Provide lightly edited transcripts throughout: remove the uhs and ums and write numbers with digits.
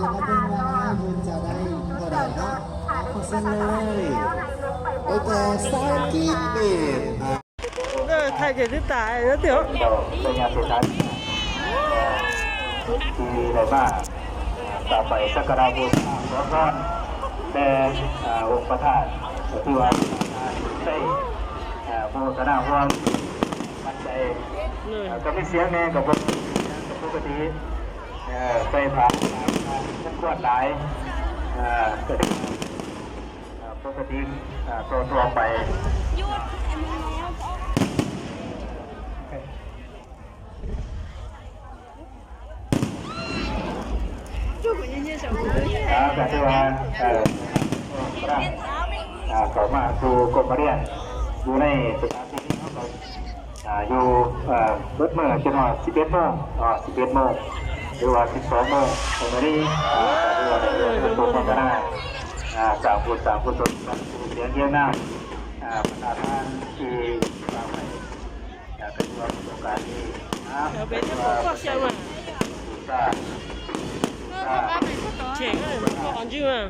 ดี๋ยวมาเป็นว่าคุณจะได้เท่าไหร่เนาะขอเส้นเลยโอเค30 nghìn thay cái thứ tài đó tiểu เป็นงานสุดท้ายที่ได้มาต่อไปสักการะบูชาขอพรแด่องค์ประธานที่ว่าใช่ผู้คณะร่วมปัจจัยก็ไม่เสียแน่กับปกติไปผ่านชั้นขวดหลายปกติตัวไปแต่ที่ว่าเขามาดูกรมเรียนอยู่ในสถานที่นี้เขาอยู่เบิดเมื่อจนว่า11 โมง11 โมงหรือว่า12 โมงตรงนี้ที่ว่าในตัวพัฒนาสามคนต้นเสียงเยี่ยมน้ำประธานที่เราให้เป็นตัวโครงการนี้เป็นตัว钱啊，安静啊。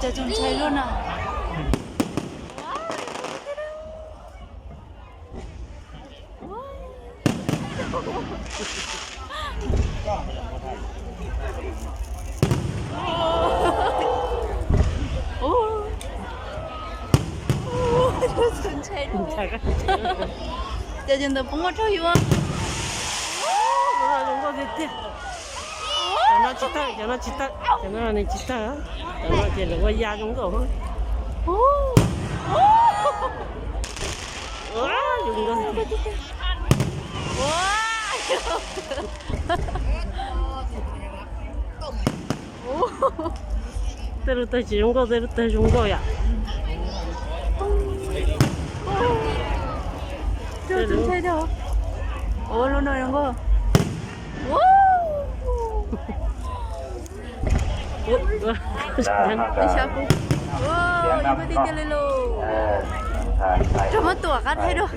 จะจงใช้รุ่นอ่ะโอ้สนใจรุ่นจะจงตัวปุ่งก็ช่วยอยู่อ่ะnó chít tắc, cho nó chít tắc, cho nó này chít tắc, cho nó chỉ là quay da trong cổ thôi. Dùng con. Từ từ chỉ dùng con, từ dùng con à? 저 좀 차려. 얼른 이런 거. 와! Siapa? Wow, ibu tiga lelo. Cuma tuh kan, hedoh.